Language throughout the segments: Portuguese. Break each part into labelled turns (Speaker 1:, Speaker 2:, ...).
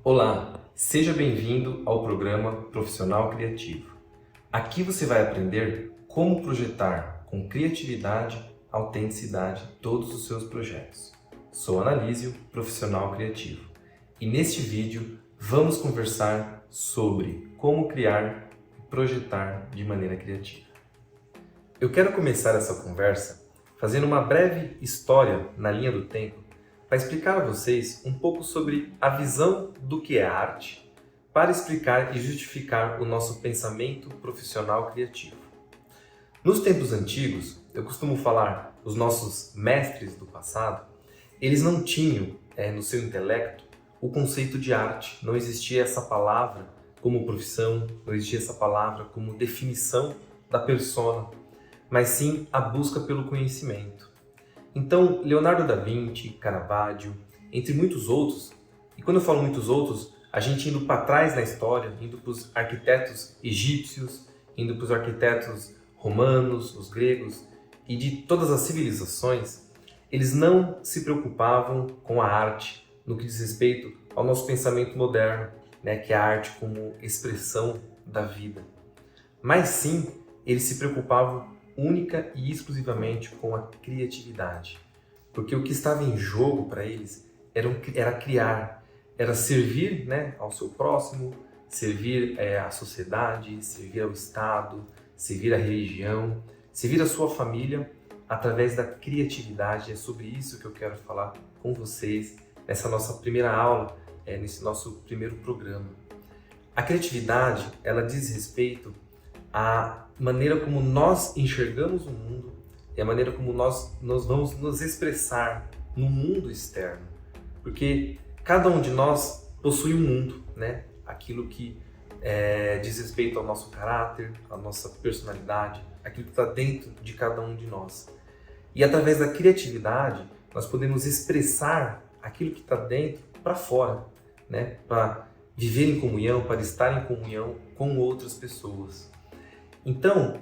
Speaker 1: Olá, seja bem-vindo ao programa Profissional Criativo. Aqui você vai aprender como projetar com criatividade, autenticidade todos os seus projetos. Sou Analísio, profissional criativo, e neste vídeo vamos conversar sobre como criar e projetar de maneira criativa. Eu quero começar essa conversa fazendo uma breve história na linha do tempo para explicar a vocês um pouco sobre a visão do que é arte, para explicar e justificar o nosso pensamento profissional criativo. Nos tempos antigos, eu costumo falar, os nossos mestres do passado, eles não tinham no seu intelecto o conceito de arte, não existia essa palavra como profissão, não existia essa palavra como definição da persona, mas sim a busca pelo conhecimento. Então, Leonardo da Vinci, Caravaggio, entre muitos outros, e quando eu falo muitos outros, a gente indo para trás na história, indo para os arquitetos egípcios, indo para os arquitetos romanos, os gregos, e de todas as civilizações, eles não se preocupavam com a arte no que diz respeito ao nosso pensamento moderno, que é a arte como expressão da vida. Mas sim, eles se preocupavam única e exclusivamente com a criatividade. Porque o que estava em jogo para eles era criar, era servir ao seu próximo, servir à sociedade, servir ao Estado, servir à religião, servir à sua família através da criatividade. É sobre isso que eu quero falar com vocês nessa nossa primeira aula, nesse nosso primeiro programa. A criatividade, ela diz respeito à maneira como nós enxergamos o mundo e a maneira como nós vamos nos expressar no mundo externo. Porque cada um de nós possui um mundo, aquilo que diz respeito ao nosso caráter, à nossa personalidade, aquilo que está dentro de cada um de nós. E através da criatividade, nós podemos expressar aquilo que está dentro para fora, para viver em comunhão, para estar em comunhão com outras pessoas. Então,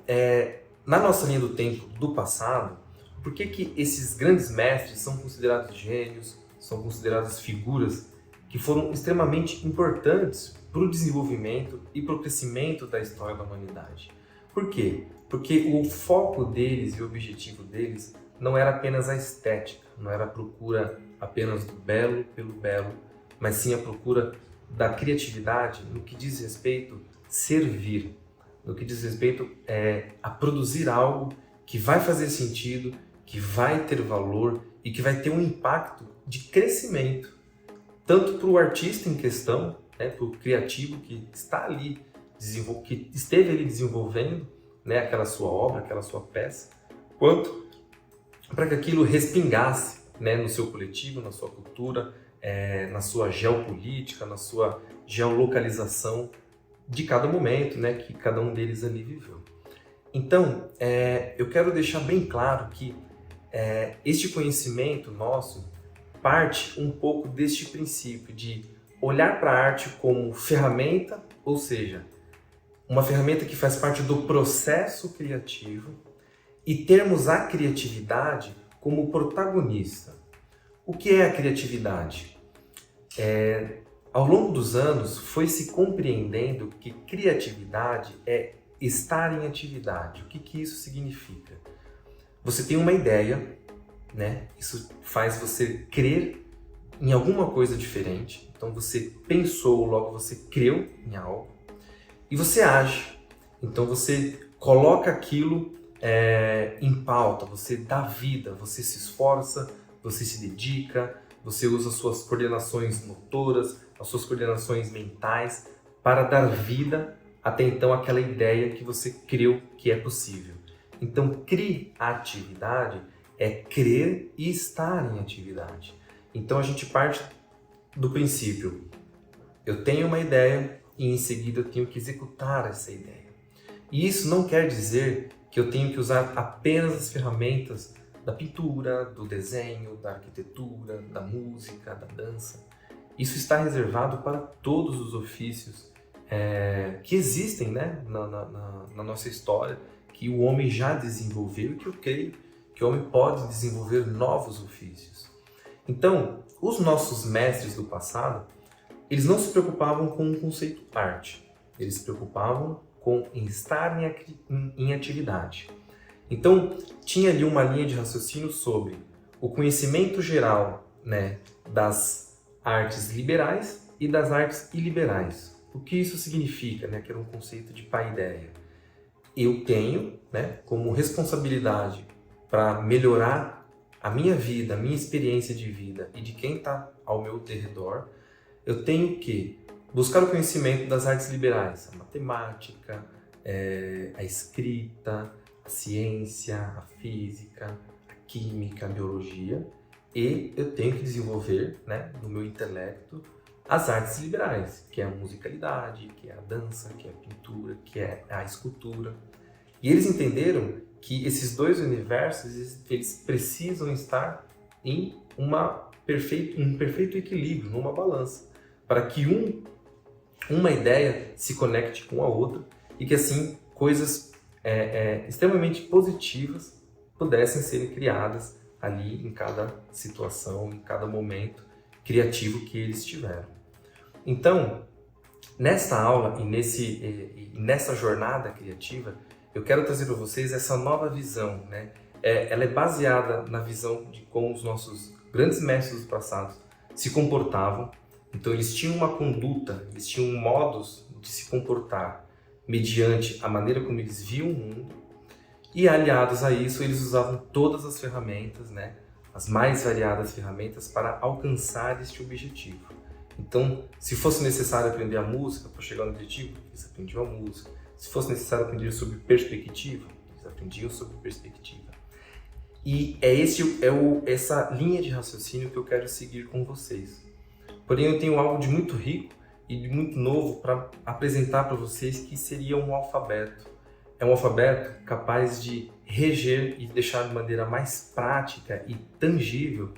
Speaker 1: na nossa linha do tempo do passado, por que esses grandes mestres são considerados gênios, são consideradas figuras que foram extremamente importantes para o desenvolvimento e para o crescimento da história da humanidade? Por quê? Porque o foco deles e o objetivo deles não era apenas a estética, não era a procura apenas do belo pelo belo, mas sim a procura da criatividade no que diz respeito a servir, no que diz respeito a produzir algo que vai fazer sentido, que vai ter valor e que vai ter um impacto de crescimento, tanto para o artista em questão, para o criativo que está ali, que esteve ali desenvolvendo aquela sua obra, aquela sua peça, quanto para que aquilo respingasse no seu coletivo, na sua cultura, na sua geopolítica, na sua geolocalização de cada momento, que cada um deles ali viveu. Então, eu quero deixar bem claro que este conhecimento nosso parte um pouco deste princípio de olhar para a arte como ferramenta, ou seja, uma ferramenta que faz parte do processo criativo, e termos a criatividade como protagonista. O que é a criatividade? Ao longo dos anos, foi se compreendendo que criatividade é estar em atividade. O que isso significa? Você tem uma ideia, isso faz você crer em alguma coisa diferente. Então você pensou, logo você creu em algo. E você age. Então você coloca aquilo em pauta, você dá vida, você se esforça, você se dedica, você usa as suas coordenações motoras, as suas coordenações mentais para dar vida até então àquela ideia que você creu que é possível. Então, criatividade é crer e estar em atividade. Então, a gente parte do princípio, eu tenho uma ideia e em seguida eu tenho que executar essa ideia. E isso não quer dizer que eu tenho que usar apenas as ferramentas da pintura, do desenho, da arquitetura, da música, da dança. Isso está reservado para todos os ofícios que existem na nossa história, que o homem já desenvolveu e que eu creio que o homem pode desenvolver novos ofícios. Então, os nossos mestres do passado, eles não se preocupavam com o conceito arte, eles se preocupavam com estar em atividade. Então, tinha ali uma linha de raciocínio sobre o conhecimento geral, né, das artes liberais e das artes iliberais. O que isso significa, né, que era um conceito de paideia. Eu tenho, né, como responsabilidade para melhorar a minha vida, a minha experiência de vida e de quem está ao meu redor, eu tenho que buscar o conhecimento das artes liberais, a matemática, a escrita, a ciência, a física, a química, a biologia, e eu tenho que desenvolver, né, no meu intelecto, as artes liberais, que é a musicalidade, que é a dança, que é a pintura, que é a escultura. E eles entenderam que esses dois universos, eles precisam estar em um perfeito equilíbrio, numa balança, para que uma ideia se conecte com a outra e que assim coisas extremamente positivas pudessem ser criadas ali em cada situação, em cada momento criativo que eles tiveram. Então, nesta aula e nessa jornada criativa, eu quero trazer para vocês essa nova visão, né? Ela é baseada na visão de como os nossos grandes mestres do passado se comportavam. Então, eles tinham uma conduta, eles tinham modos de se comportar mediante a maneira como eles viam o mundo. E aliados a isso, eles usavam todas as ferramentas, né? As mais variadas ferramentas para alcançar este objetivo. Então, se fosse necessário aprender a música para chegar no objetivo, eles aprendiam a música. Se fosse necessário aprender sobre perspectiva, eles aprendiam sobre perspectiva. E essa linha de raciocínio que eu quero seguir com vocês. Porém, eu tenho algo de muito rico e de muito novo para apresentar para vocês, que seria um alfabeto. É um alfabeto capaz de reger e deixar de maneira mais prática e tangível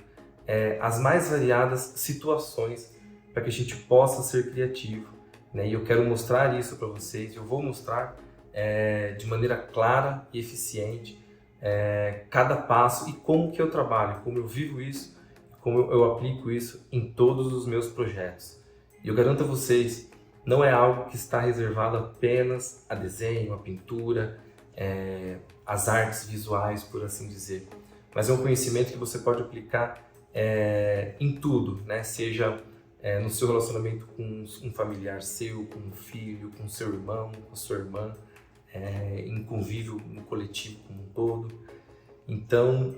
Speaker 1: as mais variadas situações para que a gente possa ser criativo, né? E eu quero mostrar isso para vocês, eu vou mostrar de maneira clara e eficiente cada passo e como que eu trabalho, como eu vivo isso, como eu aplico isso em todos os meus projetos. E eu garanto a vocês, não é algo que está reservado apenas a desenho, a pintura, as artes visuais, por assim dizer. Mas é um conhecimento que você pode aplicar em tudo, né? Seja no seu relacionamento com um familiar seu, com um filho, com seu irmão, com sua irmã, em convívio no coletivo como um todo. Então,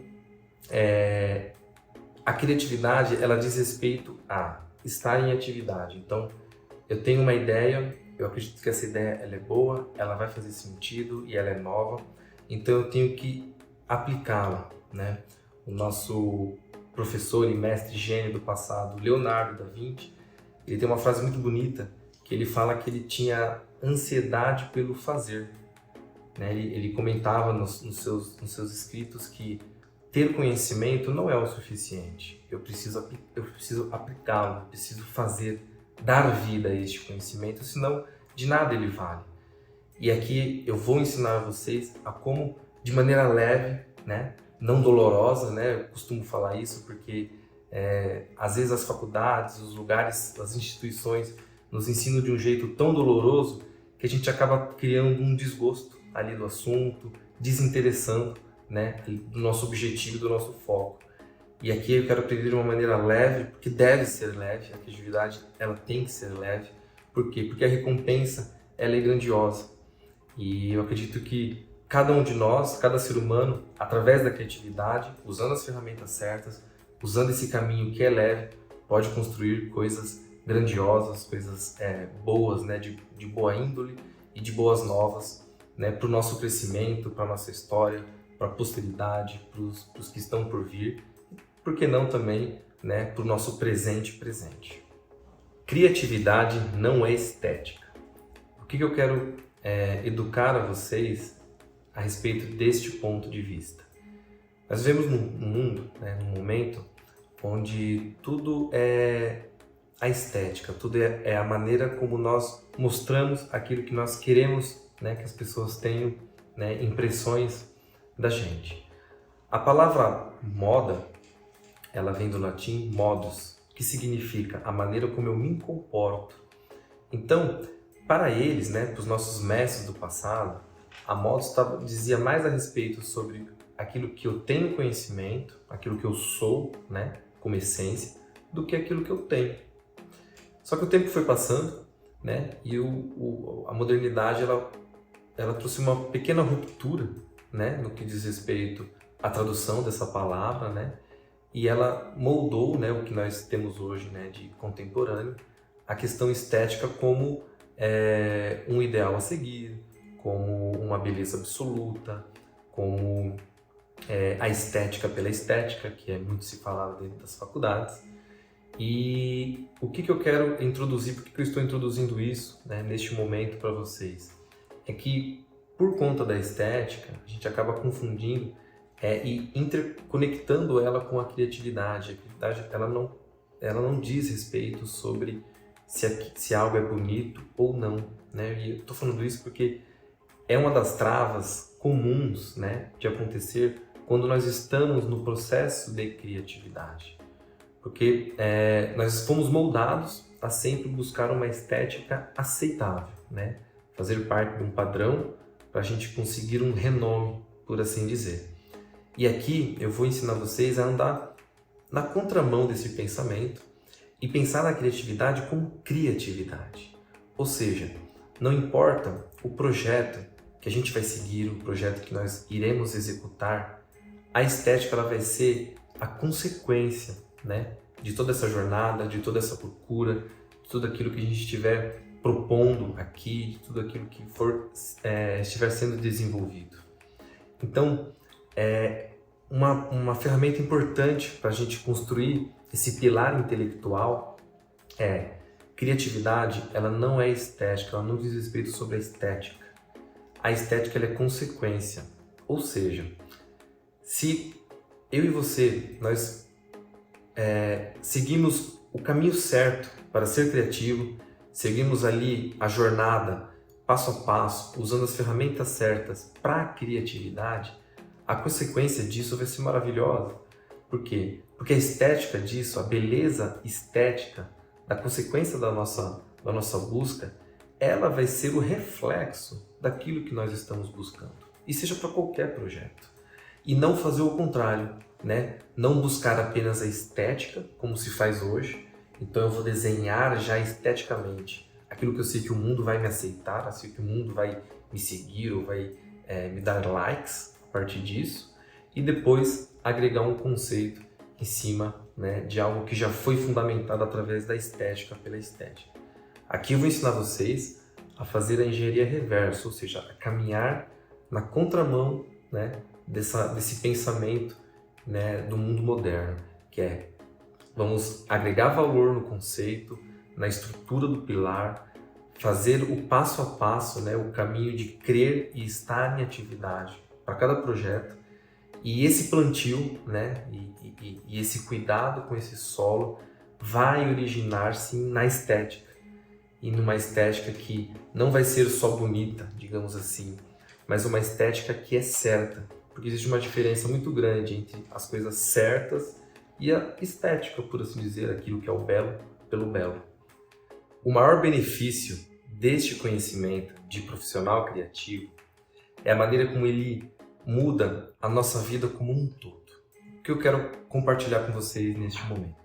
Speaker 1: a criatividade, ela diz respeito a estar em atividade. Então, eu tenho uma ideia, eu acredito que essa ideia ela é boa, ela vai fazer sentido e ela é nova, então eu tenho que aplicá-la, né? O nosso professor e mestre gênio do passado, Leonardo da Vinci, ele tem uma frase muito bonita, que ele fala que ele tinha ansiedade pelo fazer, né? Ele comentava nos seus escritos que ter conhecimento não é o suficiente, eu preciso aplicá-lo, preciso fazer, dar vida a este conhecimento, senão de nada ele vale. E aqui eu vou ensinar a vocês a como, de maneira leve, né, não dolorosa, né, eu costumo falar isso porque às vezes as faculdades, os lugares, as instituições nos ensinam de um jeito tão doloroso que a gente acaba criando um desgosto ali do assunto, desinteressando, né, do nosso objetivo, do nosso foco. E aqui eu quero aprender de uma maneira leve, porque deve ser leve, a criatividade ela tem que ser leve. Por quê? Porque a recompensa ela é grandiosa. E eu acredito que cada um de nós, cada ser humano, através da criatividade, usando as ferramentas certas, usando esse caminho que é leve, pode construir coisas grandiosas, coisas boas, né, de boa índole e de boas novas, né, para o nosso crescimento, para a nossa história, para a posteridade, para os que estão por vir. Por que não também, né, para o nosso presente. Criatividade não é estética. O que eu quero educar a vocês a respeito deste ponto de vista? Nós vivemos num mundo, né, num momento onde tudo é a estética, tudo é a maneira como nós mostramos aquilo que nós queremos, né, que as pessoas tenham, né, impressões da gente. A palavra moda, ela vem do latim modus, que significa a maneira como eu me comporto. Então, para eles, né, para os nossos mestres do passado, a modos dizia mais a respeito sobre aquilo que eu tenho conhecimento, aquilo que eu sou, né, como essência, do que aquilo que eu tenho. Só que o tempo foi passando, né, e a modernidade ela trouxe uma pequena ruptura, né, no que diz respeito à tradução dessa palavra, né, e ela moldou, né, o que nós temos hoje, né, de contemporâneo, a questão estética como um ideal a seguir, como uma beleza absoluta, como a estética pela estética, que é muito se falado dentro das faculdades. E o que eu quero introduzir, por que eu estou introduzindo isso, né, neste momento para vocês? É que, por conta da estética, a gente acaba confundindo e interconectando ela com a criatividade. A criatividade ela não diz respeito sobre se algo é bonito ou não, né? E eu estou falando isso porque é uma das travas comuns, né, de acontecer quando nós estamos no processo de criatividade. Porque nós fomos moldados a sempre buscar uma estética aceitável, né? Fazer parte de um padrão para a gente conseguir um renome, por assim dizer. E aqui eu vou ensinar vocês a andar na contramão desse pensamento e pensar na criatividade como criatividade. Ou seja, não importa o projeto que a gente vai seguir, o projeto que nós iremos executar, a estética ela vai ser a consequência, né, de toda essa jornada, de toda essa procura, de tudo aquilo que a gente estiver propondo aqui, de tudo aquilo que estiver sendo desenvolvido. Então, uma ferramenta importante para a gente construir esse pilar intelectual criatividade, ela não é estética, ela não diz respeito sobre a estética. A estética ela é consequência, ou seja, se eu e você, nós seguimos o caminho certo para ser criativo, seguimos ali a jornada, passo a passo, usando as ferramentas certas para a criatividade, a consequência disso vai ser maravilhosa. Por quê? Porque a estética disso, a beleza estética da consequência da nossa busca, ela vai ser o reflexo daquilo que nós estamos buscando. E seja para qualquer projeto. E não fazer o contrário, né? Não buscar apenas a estética, como se faz hoje. Então eu vou desenhar já esteticamente aquilo que eu sei que o mundo vai me aceitar, assim que o mundo vai me seguir ou vai me dar likes a partir disso. E depois agregar um conceito em cima, né, de algo que já foi fundamentado através da estética pela estética. Aqui eu vou ensinar vocês a fazer a engenharia reversa, ou seja, a caminhar na contramão, né, desse pensamento, né, do mundo moderno, que vamos agregar valor no conceito, na estrutura do pilar, fazer o passo a passo, né, o caminho de crer e estar em atividade para cada projeto. E esse plantio, né, e esse cuidado com esse solo vai originar-se na estética. E numa estética que não vai ser só bonita, digamos assim, mas uma estética que é certa. Porque existe uma diferença muito grande entre as coisas certas e a estética, por assim dizer, aquilo que é o belo pelo belo. O maior benefício deste conhecimento de profissional criativo é a maneira como ele muda a nossa vida como um todo. O que eu quero compartilhar com vocês neste momento.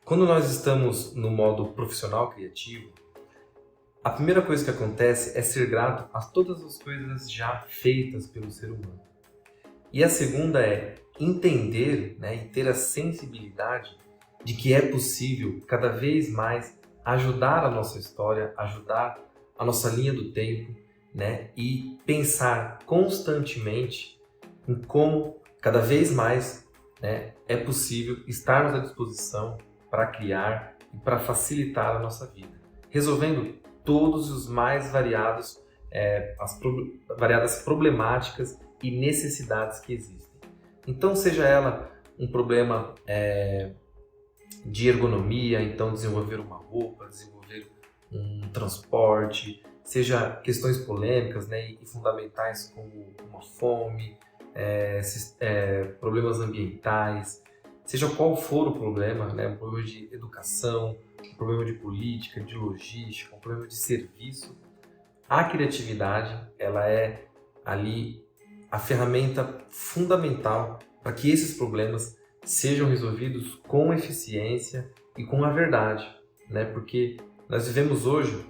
Speaker 1: Quando nós estamos no modo profissional criativo, a primeira coisa que acontece é ser grato a todas as coisas já feitas pelo ser humano. E a segunda é entender, né, e ter a sensibilidade de que é possível cada vez mais ajudar a nossa história, ajudar a nossa linha do tempo, né, e pensar constantemente em como cada vez mais, né, é possível estarmos à disposição para criar e para facilitar a nossa vida, resolvendo todos os mais variadas problemáticas e necessidades que existem. Então, seja ela um problema de ergonomia, então desenvolver uma roupa, desenvolver um transporte, seja questões polêmicas, né, e fundamentais como uma fome, problemas ambientais, seja qual for o problema, né, um problema de educação, um problema de política, de logística, um problema de serviço, a criatividade, ela é ali a ferramenta fundamental para que esses problemas sejam resolvidos com eficiência e com a verdade, né? Porque nós vivemos hoje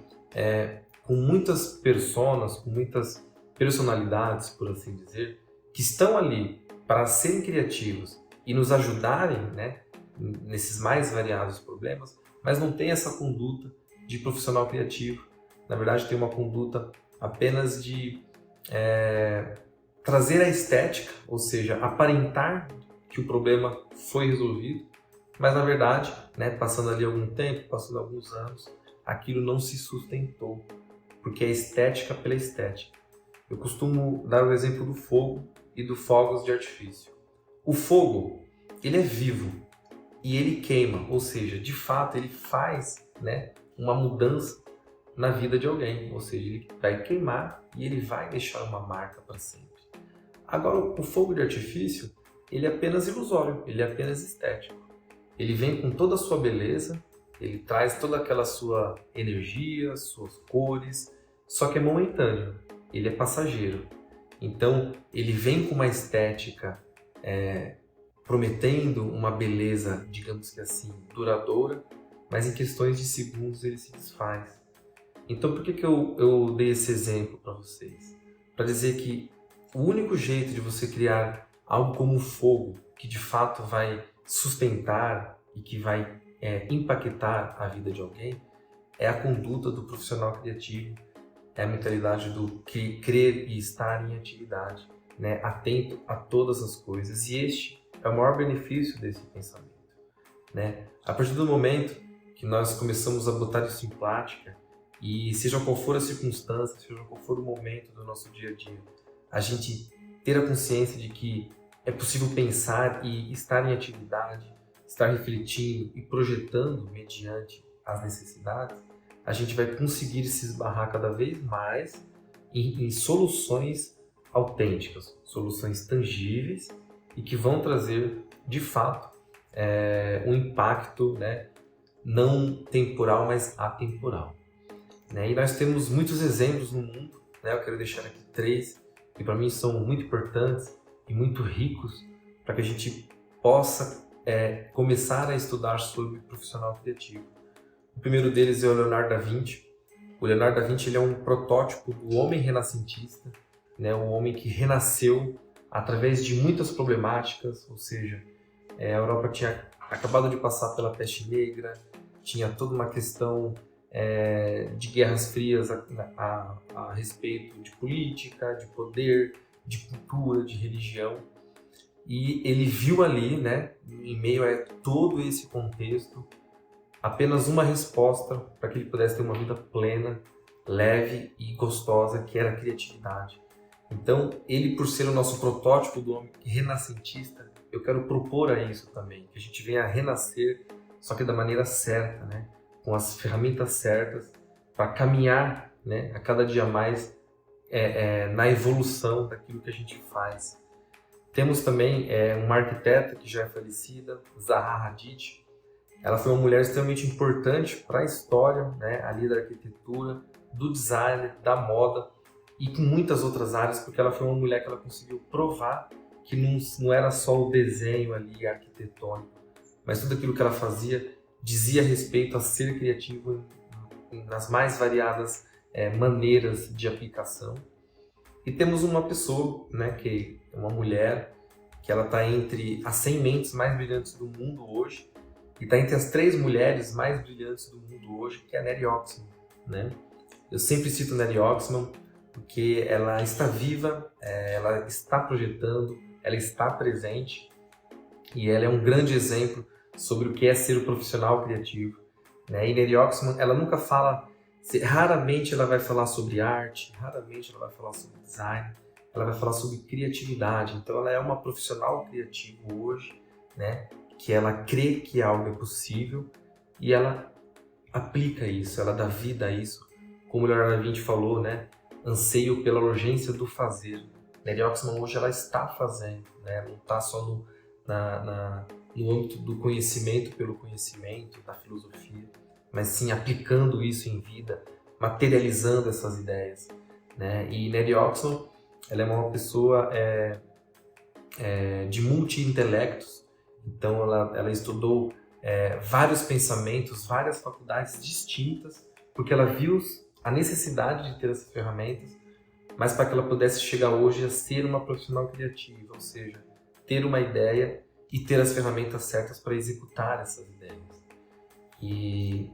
Speaker 1: com muitas personas, com muitas personalidades, por assim dizer, que estão ali para serem criativos e nos ajudarem, né, nesses mais variados problemas, mas não tem essa conduta de profissional criativo. Na verdade, tem uma conduta apenas de trazer a estética, ou seja, aparentar que o problema foi resolvido, mas na verdade, né, passando ali algum tempo, passando alguns anos, aquilo não se sustentou, porque é estética pela estética. Eu costumo dar o exemplo do fogo e do fogos de artifício. O fogo, ele é vivo e ele queima, ou seja, de fato ele faz, né, uma mudança na vida de alguém, ou seja, ele vai queimar e ele vai deixar uma marca para sempre. Agora, o fogo de artifício, ele é apenas ilusório, ele é apenas estético. Ele vem com toda a sua beleza, ele traz toda aquela sua energia, suas cores, só que é momentâneo, ele é passageiro. Então, ele vem com uma estética prometendo uma beleza, digamos que assim, duradoura, mas em questões de segundos ele se desfaz. Então, por que eu dei esse exemplo para vocês? Para dizer que o único jeito de você criar algo como o fogo, que de fato vai sustentar e que vai impactar a vida de alguém, é a conduta do profissional criativo, é a mentalidade do crer e estar em atividade, né? Atento a todas as coisas. E este é o maior benefício desse pensamento, né? A partir do momento que nós começamos a botar isso em prática, e seja qual for a circunstância, seja qual for o momento do nosso dia a dia, a gente ter a consciência de que é possível pensar e estar em atividade, estar refletindo e projetando mediante as necessidades, a gente vai conseguir se esbarrar cada vez mais em soluções autênticas, soluções tangíveis e que vão trazer, de fato, um impacto, né, não temporal, mas atemporal. Né? E nós temos muitos exemplos no mundo, né? Eu quero deixar aqui 3 que para mim são muito importantes e muito ricos para que a gente possa começar a estudar sobre o profissional criativo. O primeiro deles é o Leonardo da Vinci. O Leonardo da Vinci ele é um protótipo do homem renascentista, né? O homem que renasceu através de muitas problemáticas, ou seja, a Europa tinha acabado de passar pela peste negra, tinha toda uma questão de guerras frias a respeito de política, de poder, de cultura, de religião. E ele viu ali, né, em meio a todo esse contexto, apenas uma resposta para que ele pudesse ter uma vida plena, leve e gostosa, que era a criatividade. Então, ele, por ser o nosso protótipo do homem renascentista, eu quero propor a isso também, que a gente venha a renascer, só que da maneira certa, né? Com as ferramentas certas, para caminhar, né, a cada dia mais na evolução daquilo que a gente faz. Temos também uma arquiteta que já é falecida, Zaha Hadid. Ela foi uma mulher extremamente importante para a história, né, ali da arquitetura, do design, da moda e com muitas outras áreas, porque ela foi uma mulher que ela conseguiu provar que não era só o desenho ali arquitetônico, mas tudo aquilo que ela fazia dizia respeito a ser criativo nas mais variadas maneiras de aplicação. E temos uma pessoa, né, que é uma mulher, que ela está entre as 100 mentes mais brilhantes do mundo hoje, e está entre as 3 mulheres mais brilhantes do mundo hoje, que é a Nelly Oxman, né? Eu sempre cito Nelly Oxman porque ela está viva, ela está projetando, ela está presente, e ela é um grande exemplo sobre o que é ser um profissional criativo, né? E Nelly Oxman, ela nunca fala, raramente ela vai falar sobre arte, raramente ela vai falar sobre design, ela vai falar sobre criatividade. Então ela é uma profissional criativa hoje, né? Que ela crê que algo é possível e ela aplica isso, ela dá vida a isso. Como o Leonardo da Vinci falou, né? Anseio pela urgência do fazer. Nelly Oxman hoje ela está fazendo, né? Não está só no âmbito do conhecimento pelo conhecimento, da filosofia, mas sim aplicando isso em vida, materializando essas ideias, né? E Nelly Oxon, ela é uma pessoa de multi-intelectos, então ela estudou vários pensamentos, várias faculdades distintas, porque ela viu a necessidade de ter essas ferramentas, mas para que ela pudesse chegar hoje a ser uma profissional criativa, ou seja, ter uma ideia e ter as ferramentas certas para executar essas ideias. E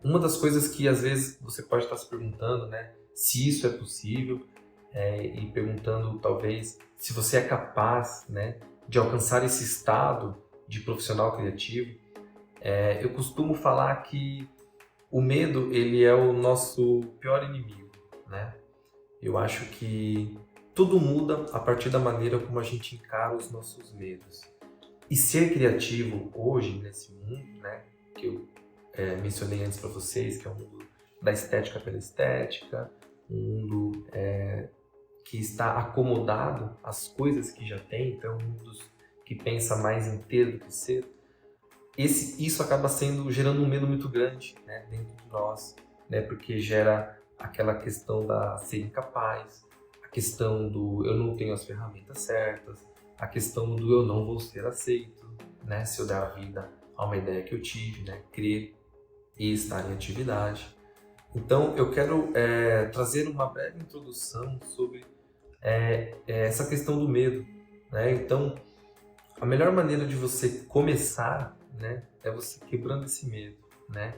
Speaker 1: uma das coisas que às vezes você pode estar se perguntando, né, se isso é possível, e perguntando talvez se você é capaz, né, de alcançar esse estado de profissional criativo, eu costumo falar que o medo, ele é o nosso pior inimigo, né? Eu acho que tudo muda a partir da maneira como a gente encara os nossos medos. E ser criativo hoje, nesse mundo, né, que eu mencionei antes para vocês, que é o mundo da estética pela estética, um mundo que está acomodado às coisas que já tem, então um mundo que pensa mais em ter do que ser, isso acaba gerando um medo muito grande, né, dentro de nós, né, porque gera aquela questão da ser incapaz, a questão do eu não tenho as ferramentas certas, a questão do eu não vou ser aceito, né, se eu der a vida a uma ideia que eu tive, né, crer e estar em atividade. Então eu quero trazer uma breve introdução sobre essa questão do medo, né? Então a melhor maneira de você começar, né, é você quebrando esse medo, né?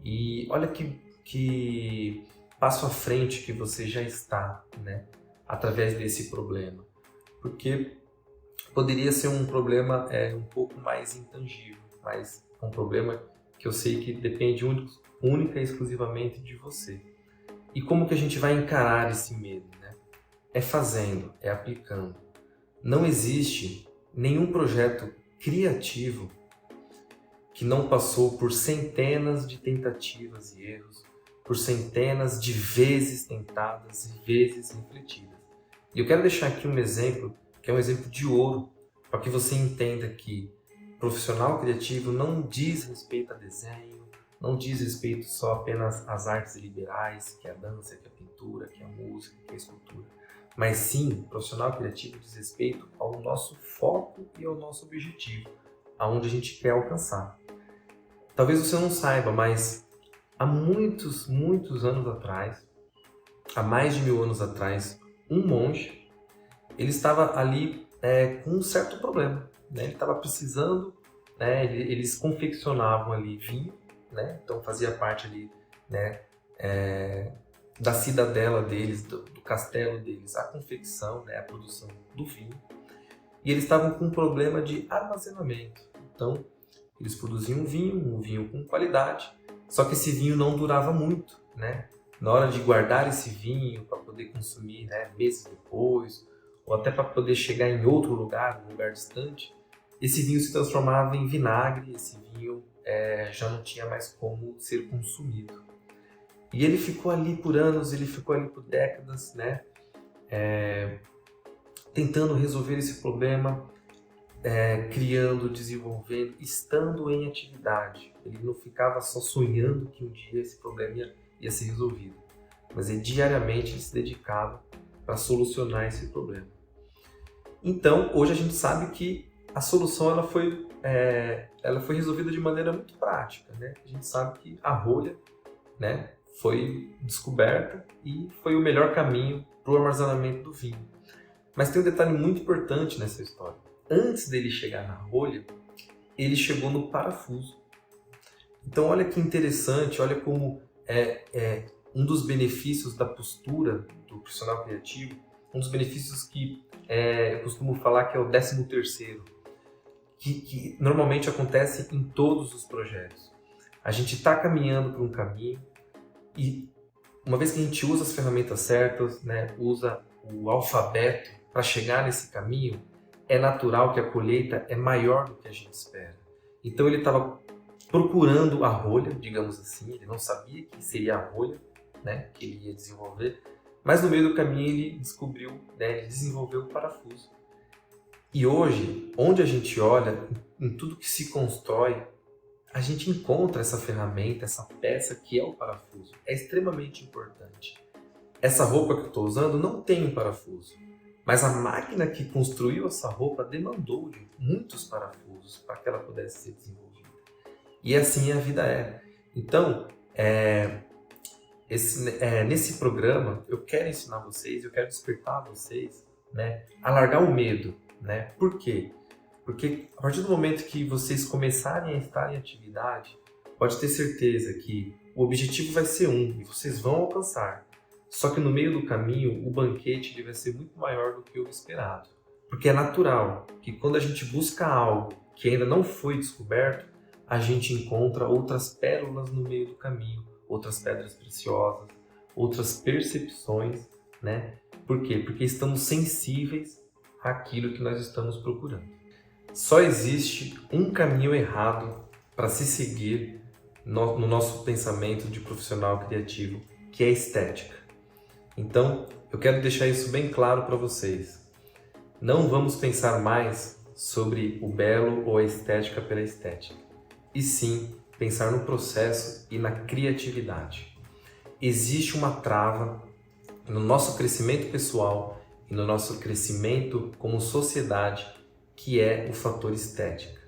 Speaker 1: E olha que passo à frente que você já está, né, através desse problema. Porque poderia ser um problema um pouco mais intangível, mas um problema que eu sei que depende única e exclusivamente de você. E como que a gente vai encarar esse medo, né? É fazendo, é aplicando. Não existe nenhum projeto criativo que não passou por centenas de tentativas e erros, por centenas de vezes tentadas e vezes refletidas. E eu quero deixar aqui um exemplo, que é um exemplo de ouro, para que você entenda que profissional criativo não diz respeito a desenho, não diz respeito só apenas às artes liberais, que é a dança, que é a pintura, que é a música, que é a escultura. Mas sim, profissional criativo diz respeito ao nosso foco e ao nosso objetivo, aonde a gente quer alcançar. Talvez você não saiba, mas há muitos, muitos anos atrás, há mais de 1000 anos atrás, um monge, ele estava ali com um certo problema, né? Ele estava precisando, né? Eles confeccionavam ali vinho, né? Então fazia parte ali, né, da cidadela deles, do castelo deles, a confecção, né, a produção do vinho. E eles estavam com um problema de armazenamento. Então, eles produziam um vinho com qualidade, só que esse vinho não durava muito, né? Na hora de guardar esse vinho para poder consumir, né, meses depois, ou até para poder chegar em outro lugar, um lugar distante, esse vinho se transformava em vinagre, esse vinho já não tinha mais como ser consumido. E ele ficou ali por anos, ele ficou ali por décadas, né, tentando resolver esse problema, criando, desenvolvendo, estando em atividade. Ele não ficava só sonhando que um dia esse problema ia ser resolvido, mas diariamente ele se dedicava para solucionar esse problema. Então, hoje a gente sabe que a solução ela foi resolvida de maneira muito prática, né? A gente sabe que a rolha, né, foi descoberta e foi o melhor caminho para o armazenamento do vinho. Mas tem um detalhe muito importante nessa história. Antes dele chegar na rolha, ele chegou no parafuso. Então olha que interessante, olha como um dos benefícios da postura do profissional criativo, um dos benefícios que eu costumo falar que é o 13º, que normalmente acontece em todos os projetos. A gente está caminhando por um caminho e uma vez que a gente usa as ferramentas certas, né, usa o alfabeto para chegar nesse caminho, é natural que a colheita é maior do que a gente espera. Então ele estava procurando a rolha, digamos assim, ele não sabia que seria a rolha, né, que ele ia desenvolver, mas no meio do caminho ele descobriu, né, ele desenvolveu o parafuso. E hoje, onde a gente olha, em tudo que se constrói, a gente encontra essa ferramenta, essa peça que é o parafuso. É extremamente importante. Essa roupa que eu estou usando não tem um parafuso, mas a máquina que construiu essa roupa demandou de muitos parafusos para que ela pudesse ser desenvolvida. E assim a vida é. Então, nesse programa, eu quero ensinar vocês, eu quero despertar vocês, né, a largar o medo. Né? Por quê? Porque a partir do momento que vocês começarem a estar em atividade, pode ter certeza que o objetivo vai ser um e vocês vão alcançar. Só que no meio do caminho, o banquete ele vai ser muito maior do que o esperado. Porque é natural que quando a gente busca algo que ainda não foi descoberto, a gente encontra outras pérolas no meio do caminho, outras pedras preciosas, outras percepções, né? Por quê? Porque estamos sensíveis àquilo que nós estamos procurando. Só existe um caminho errado para se seguir no nosso pensamento de profissional criativo, que é a estética. Então, eu quero deixar isso bem claro para vocês. Não vamos pensar mais sobre o belo ou a estética pela estética, e sim pensar no processo e na criatividade. Existe uma trava no nosso crescimento pessoal e no nosso crescimento como sociedade, que é o fator estética.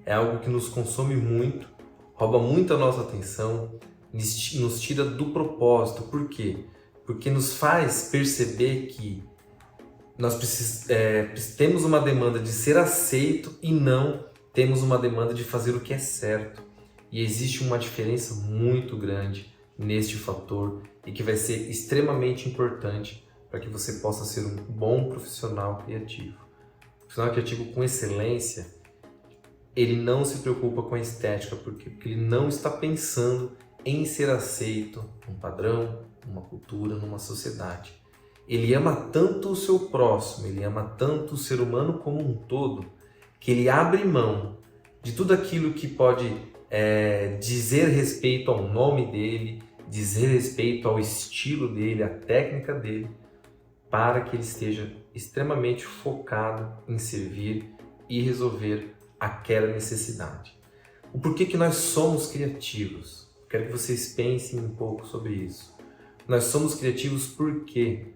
Speaker 1: É algo que nos consome muito, rouba muito a nossa atenção, nos tira do propósito. Por quê? Porque nos faz perceber que nós temos uma demanda de ser aceito e não temos uma demanda de fazer o que é certo. E existe uma diferença muito grande neste fator e que vai ser extremamente importante para que você possa ser um bom profissional criativo. O profissional criativo com excelência, ele não se preocupa com a estética, porque ele não está pensando em ser aceito num padrão, numa cultura, numa sociedade. Ele ama tanto o seu próximo, ele ama tanto o ser humano como um todo, que ele abre mão de tudo aquilo que pode dizer respeito ao nome dele, dizer respeito ao estilo dele, à técnica dele, para que ele esteja extremamente focado em servir e resolver aquela necessidade. O porquê que nós somos criativos? Quero que vocês pensem um pouco sobre isso. Nós somos criativos por quê?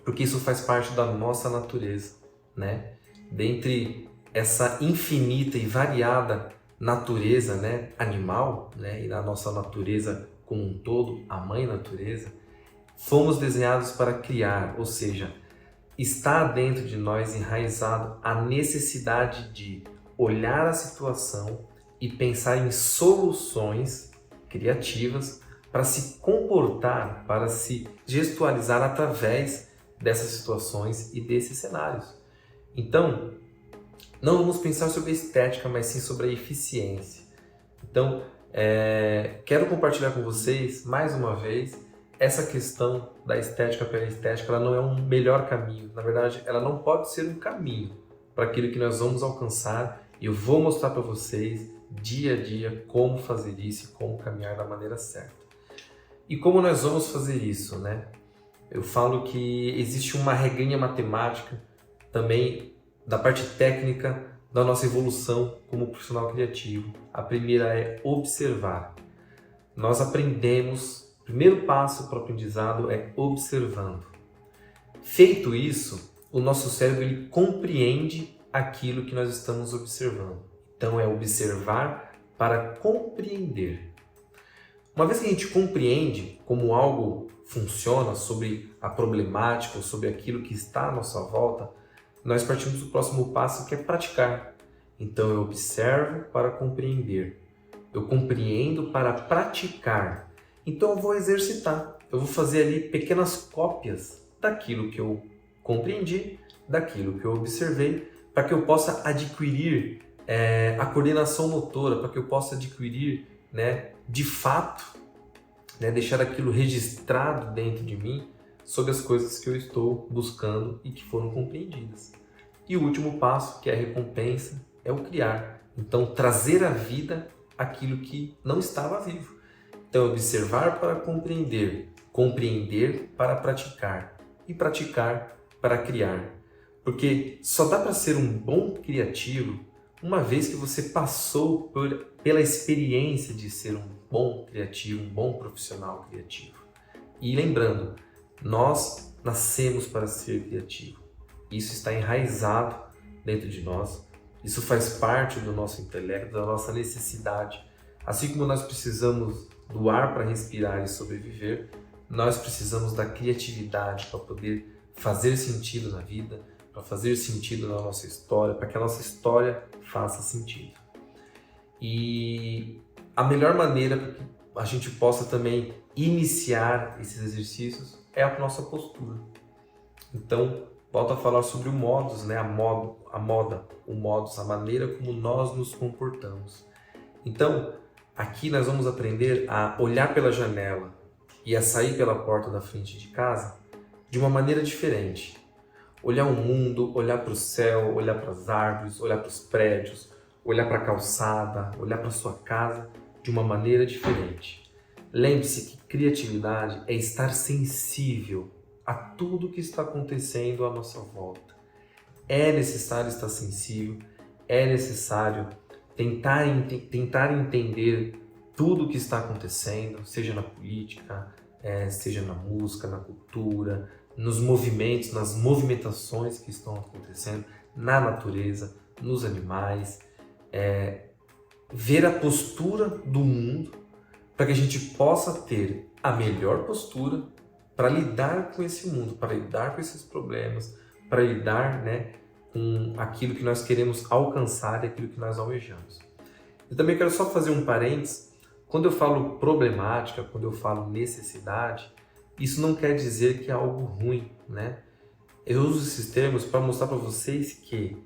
Speaker 1: Porque isso faz parte da nossa natureza, né? Dentre essa infinita e variada natureza, né, animal, né, e na nossa natureza como um todo, a mãe natureza, fomos desenhados para criar, ou seja, está dentro de nós enraizado a necessidade de olhar a situação e pensar em soluções criativas para se comportar, para se gestualizar através dessas situações e desses cenários. Então, não vamos pensar sobre a estética, mas sim sobre a eficiência. Então, quero compartilhar com vocês, mais uma vez, essa questão da estética pela estética. Ela não é um melhor caminho. Na verdade, ela não pode ser um caminho para aquilo que nós vamos alcançar. E eu vou mostrar para vocês, dia a dia, como fazer isso e como caminhar da maneira certa. E como nós vamos fazer isso, né? Eu falo que existe uma regrinha matemática também da parte técnica da nossa evolução como profissional criativo. A primeira é observar. Nós aprendemos, o primeiro passo para o aprendizado é observando. Feito isso, o nosso cérebro ele compreende aquilo que nós estamos observando. Então é observar para compreender. Uma vez que a gente compreende como algo funciona, sobre a problemática ou sobre aquilo que está à nossa volta, nós partimos do próximo passo, que é praticar. Então eu observo para compreender, eu compreendo para praticar. Então eu vou exercitar, eu vou fazer ali pequenas cópias daquilo que eu compreendi, daquilo que eu observei, para que eu possa adquirir a coordenação motora, para que eu possa adquirir, né, de fato, né, deixar aquilo registrado dentro de mim sobre as coisas que eu estou buscando e que foram compreendidas. E o último passo, que é a recompensa, é o criar. Então, trazer à vida aquilo que não estava vivo. Então, observar para compreender, compreender para praticar e praticar para criar. Porque só dá para ser um bom criativo uma vez que você passou pela experiência de ser um bom criativo, um bom profissional criativo. E lembrando, nós nascemos para ser criativo. Isso está enraizado dentro de nós. Isso faz parte do nosso intelecto, da nossa necessidade. Assim como nós precisamos do ar para respirar e sobreviver, nós precisamos da criatividade para poder fazer sentido na vida, para fazer sentido na nossa história, para que a nossa história faça sentido. E a melhor maneira para que a gente possa também iniciar esses exercícios é a nossa postura. Então, volto a falar sobre o modus, né? a moda, o modus, a maneira como nós nos comportamos. Então, aqui nós vamos aprender a olhar pela janela e a sair pela porta da frente de casa de uma maneira diferente. Olhar o mundo, olhar para o céu, olhar para as árvores, olhar para os prédios, olhar para a calçada, olhar para a sua casa de uma maneira diferente. Lembre-se que criatividade é estar sensível a tudo que está acontecendo à nossa volta. É necessário estar sensível, é necessário tentar entender tudo o que está acontecendo, seja na política, seja na música, na cultura, nos movimentos, nas movimentações que estão acontecendo, na natureza, nos animais, ver a postura do mundo para que a gente possa ter a melhor postura para lidar com esse mundo, para lidar com esses problemas, para lidar, com aquilo que nós queremos alcançar e aquilo que nós almejamos. Eu também quero só fazer um parênteses. Quando eu falo problemática, quando eu falo necessidade, isso não quer dizer que é algo ruim, né? Eu uso esses termos para mostrar para vocês que,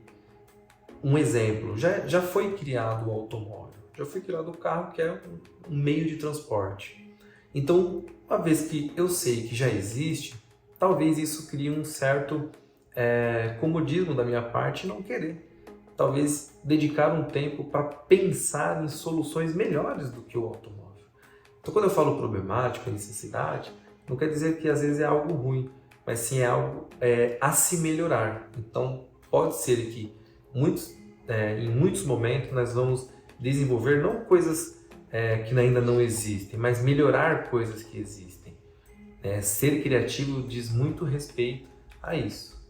Speaker 1: um exemplo, já foi criado o automóvel, já foi criado o carro, que é um meio de transporte. Então, uma vez que eu sei que já existe, talvez isso crie um certo comodismo da minha parte não querer. Talvez dedicar um tempo para pensar em soluções melhores do que o automóvel. Então, quando eu falo problemática, necessidade, não quer dizer que às vezes é algo ruim, mas sim é algo a se melhorar. Então, pode ser que em muitos momentos nós vamos desenvolver não coisas que ainda não existem, mas melhorar coisas que existem. Ser criativo diz muito respeito a isso.